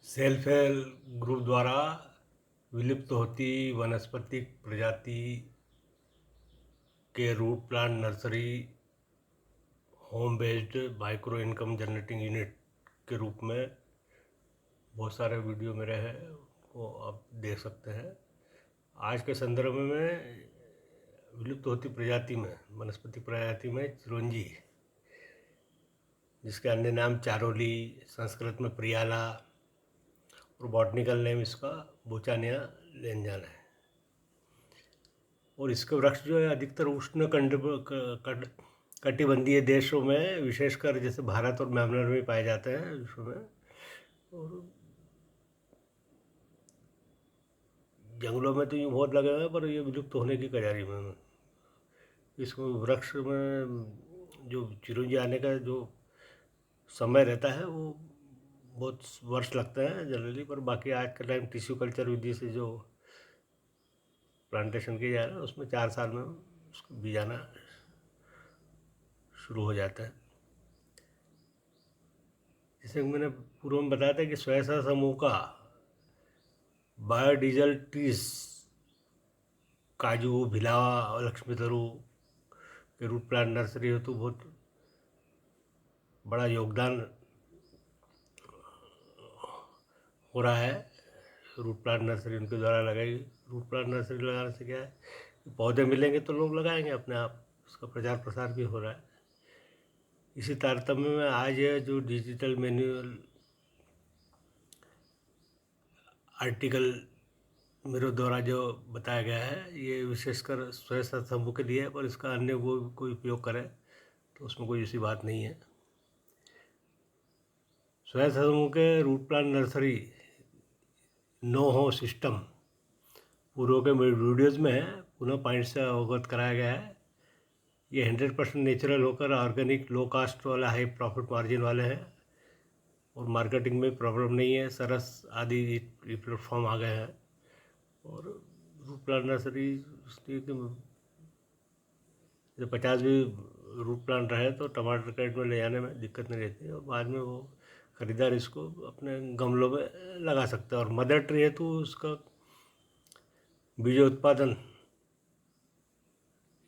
Self help group द्वारा विलुप्त होती वनस्पतिक प्रजाति के root plant nursery home based micro income generating unit के रूप में बहुत सारे वीडियो मेरे हैं, वो आप देख सकते हैं। आज के संदर्भ में विलुप्त होती प्रजाति में वनस्पति प्रजाति में चिरौंजी, जिसके अन्य नाम चारोली, संस्कृत में प्रियाला और बॉटनिकल नेम इसका बोचानिया लेंजान है। और इसके वृक्ष जो है अधिकतर उष्ण कटिबंधीय देशों में, विशेषकर जैसे भारत और म्यांमार में पाए जाते हैं विश्व में। और जंगलों में तो यूँ बहुत लगे हुए हैं, पर ये विलुप्त होने की कगार में। इसको वृक्ष में जो चिरौंजी आने का जो समय रहता है वो बहुत वर्ष लगते हैं जनरली, पर बाकी आज के टाइम टिश्यू कल्चर विधि से जो प्लांटेशन किया जा रहा है उसमें 4 साल में उसको बीज आना शुरू हो जाता है। जैसे मैंने पूर्व में बताया था कि स्वयं समूह का बायोडीजल ट्रीज, काजू, भिलावा और लक्ष्मी तरू के रूट प्लांट नर्सरी हेतु बहुत बड़ा योगदान हो रहा है। रूट प्लांट नर्सरी उनके द्वारा लगाई। रूट प्लांट नर्सरी लगाने से क्या है, पौधे मिलेंगे तो लोग लगाएंगे अपने आप, उसका प्रचार प्रसार भी हो रहा है। इसी तारतम्य में आज ये जो डिजिटल मैनुअल आर्टिकल मेरे द्वारा जो बताया गया है, ये विशेषकर स्वयं समूह के लिए है, पर इसका अन्य वो कोई उपयोग करे तो उसमें कोई ऐसी बात नहीं है। स्वयं समूह के रूट प्लांट नर्सरी नो हो सिस्टम पूर्व के वीडियोज़ में है, पुनः पॉइंट से अवगत कराया गया है। ये 100% नेचुरल होकर ऑर्गेनिक, लो कास्ट वाला, हाई प्रॉफिट मार्जिन वाले हैं और मार्केटिंग में प्रॉब्लम नहीं है। सरस आदि ये प्लेटफॉर्म आ गए हैं। और रूट प्लांट नर्सरी जो 50 भी रूट प्लांट रहे तो टमाटर क्रेट में ले जाने में दिक्कत नहीं रहती है, और बाद में वो खरीदार इसको अपने गमलों में लगा सकते हैं। और मदर ट्री है तो उसका बीज उत्पादन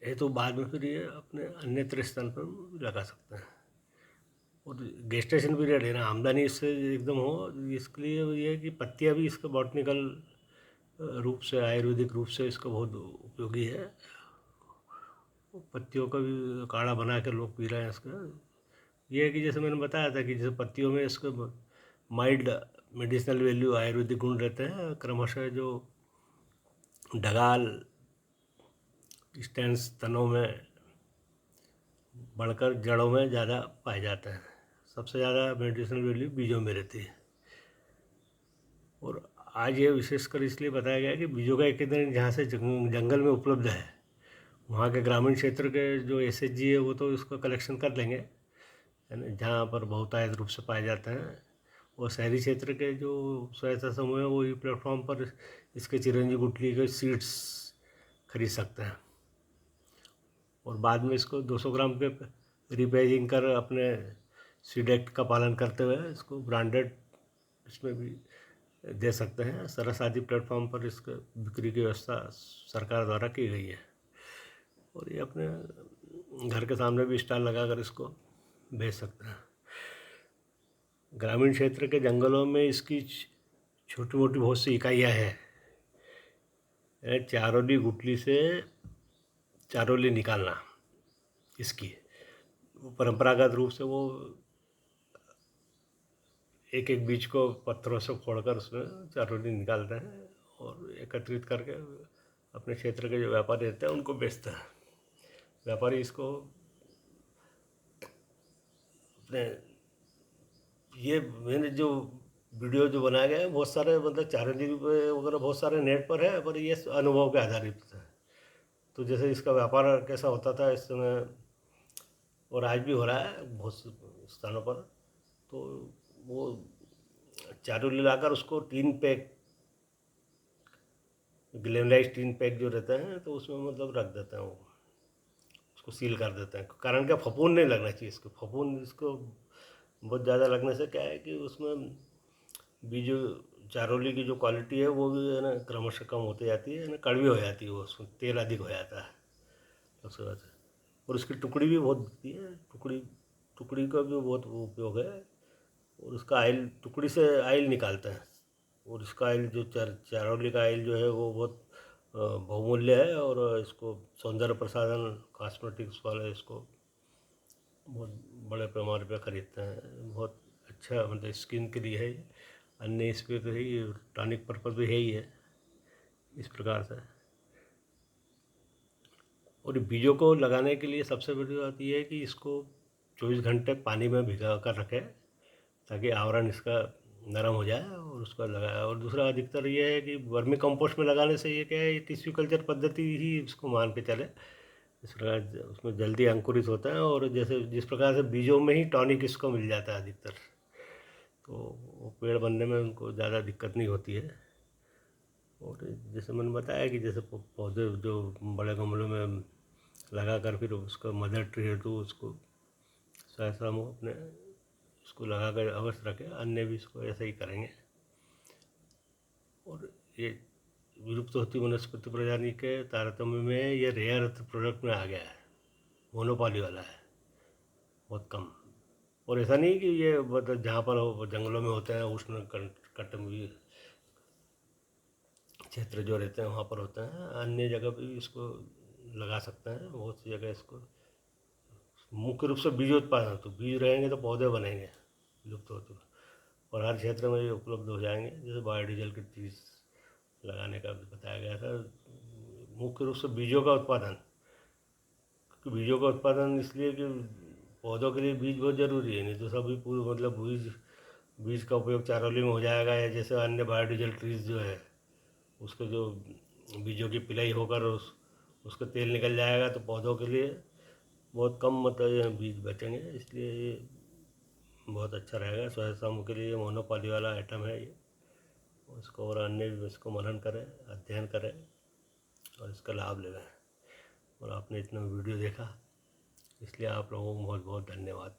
है तो बाद में फिर ये अपने अन्यत्र स्थान पर लगा सकते हैं। और गेस्टेशन पीरियड है ना, आमदनी इससे एकदम हो, इसके लिए ये है कि पत्तियाँ भी इसका बॉटनिकल रूप से, आयुर्वेदिक रूप से इसका बहुत उपयोगी है। पत्तियों का भी काढ़ा बना के लोग पी रहे हैं इसका। ये है कि जैसे मैंने बताया था कि जैसे पत्तियों में इसके माइल्ड मेडिसिनल वैल्यू, आयुर्वेदिक गुण रहते हैं। क्रमशः जो डगाल स्टेंस तनों में बढ़कर जड़ों में ज़्यादा पाए जाते हैं। सबसे ज़्यादा मेडिसिनल वैल्यू बीजों में रहती है। और आज ये विशेषकर इसलिए बताया गया है कि बीजों का एक केंद्र जहाँ से जंगल में उपलब्ध है, वहाँ के ग्रामीण क्षेत्र के जो एसएचजी है वो तो इसका कलेक्शन कर लेंगे, है ना, जहाँ पर बहुतायत रूप से पाए जाते हैं। और शहरी क्षेत्र के जो स्वयं समूह है वो ई प्लेटफॉर्म पर इसके चिरंजी गुठली के सीड्स खरीद सकते हैं और बाद में इसको 200 ग्राम के रिपैकिंग कर अपने सीड एक्ट का पालन करते हुए इसको ब्रांडेड इसमें भी दे सकते हैं। सरस आदि प्लेटफॉर्म पर इसके बिक्री की व्यवस्था सरकार द्वारा की गई है। और ये अपने घर के सामने भी स्टॉल लगाकर इसको बेच सकते हैं। ग्रामीण क्षेत्र के जंगलों में इसकी छोटी मोटी बहुत सी इकाइयाँ हैं। चारोली गुठली से चारोली निकालना इसकी परंपरागत रूप से वो एक एक बीज को पत्थरों से फोड़कर उसमें चारोली निकालते हैं और एकत्रित करके अपने क्षेत्र के जो व्यापारी रहते हैं उनको बेचते हैं। व्यापारी इसको अपने, ये मैंने जो वीडियो जो बनाया गया है बहुत सारे, मतलब चारोली वगैरह बहुत सारे नेट पर है, पर ये अनुभव के आधारित है। तो जैसे इसका व्यापार कैसा होता था इस समय, और आज भी हो रहा है बहुत स्थानों पर, तो वो चारोली लाकर उसको टीन पैक, ग्लेनलाइज टीन पैक जो रहते हैं तो उसमें मतलब रख देते हैं, वो उसको सील कर देते हैं। कारण क्या, फफूंद नहीं लगना चाहिए इसको। फफूंद इसको बहुत ज़्यादा लगने से क्या है कि उसमें बीज चारोली की जो क्वालिटी है वो भी है ना क्रमशः कम होती जाती है ना, कड़वी हो जाती है, वो उसमें तेल अधिक हो जाता है उसके बाद। और उसकी टुकड़ी भी बहुत बिकती है, टुकड़ी टुकड़ी का भी बहुत उपयोग है। और उसका आयल, टुकड़ी से आयल निकालते हैं। और इसका आयल जो चारोली का आयल जो है वो बहुत बहुमूल्य है। और इसको सौंदर्य प्रसाधन कॉस्मेटिक्स वाले इसको बहुत बड़े पैमाने पे खरीदते हैं। बहुत अच्छा मतलब स्किन के लिए है ये। अन्य इस पर तो है ही, टॉनिक पर्पज भी है ही है इस प्रकार से। और बीजों को लगाने के लिए सबसे बड़ी बात यह है कि इसको 24 घंटे पानी में भिगा कर रखें ताकि आवरण इसका नरम हो जाए और उसका लगाया। और दूसरा अधिकतर ये है कि वर्मी कंपोस्ट में लगाने से ये क्या है, ये टिश्यू कल्चर पद्धति ही इसको मान के चले। इस प्रकार उसमें जल्दी अंकुरित होता है। और जैसे जिस प्रकार से बीजों में ही टॉनिक इसको मिल जाता है अधिकतर, तो वो पेड़ बनने में उनको ज़्यादा दिक्कत नहीं होती है। और जैसे मैंने बताया कि जैसे पौधे जो बड़े गमलों में लगा कर फिर उसका मदर ट्री है तो उसको सहसा हम अपने उसको लगा कर अवश्य रखें। अन्य भी इसको ऐसा ही करेंगे। और ये विलुप्त होती वनस्पति प्रजाति के तारतम्य में ये रेयर प्रोडक्ट में आ गया है, मोनोपॉली वाला है, बहुत कम। और ऐसा नहीं कि ये मतलब जहाँ पर हो जंगलों में होते हैं, उष्ण कटिबंधीय क्षेत्र जो रहते हैं वहाँ पर होते हैं। अन्य जगह पे भी इसको लगा सकते हैं, बहुत सी जगह इसको। मुख्य रूप से बीजोत्पादन, तो बीज रहेंगे तो पौधे बनेंगे लुप्त होते हुए। और हर क्षेत्र में ये उपलब्ध हो जाएंगे। जैसे बायोडीजल की चीज़ लगाने का भी बताया गया था। मुख्य रूप से बीजों का उत्पादन, क्योंकि बीजों का उत्पादन इसलिए कि पौधों के लिए बीज बहुत ज़रूरी है। नहीं तो सभी पूरे मतलब बीज बीज का उपयोग चारोली में हो जाएगा, या जैसे अन्य बायोडीजल ट्रीज जो है उसके जो बीजों की पिलाई होकर उसका तेल निकल जाएगा, तो पौधों के लिए बहुत कम मतलब ये बीज बचेंगे। इसलिए ये बहुत अच्छा रहेगा। स्वयं समूह के लिए मोनोपॉली वाला आइटम है ये। इसको और अन्य भी इसको मनन करें, अध्ययन करें और इसका लाभ लें। और आपने इतना वीडियो देखा इसलिए आप लोगों को बहुत बहुत धन्यवाद।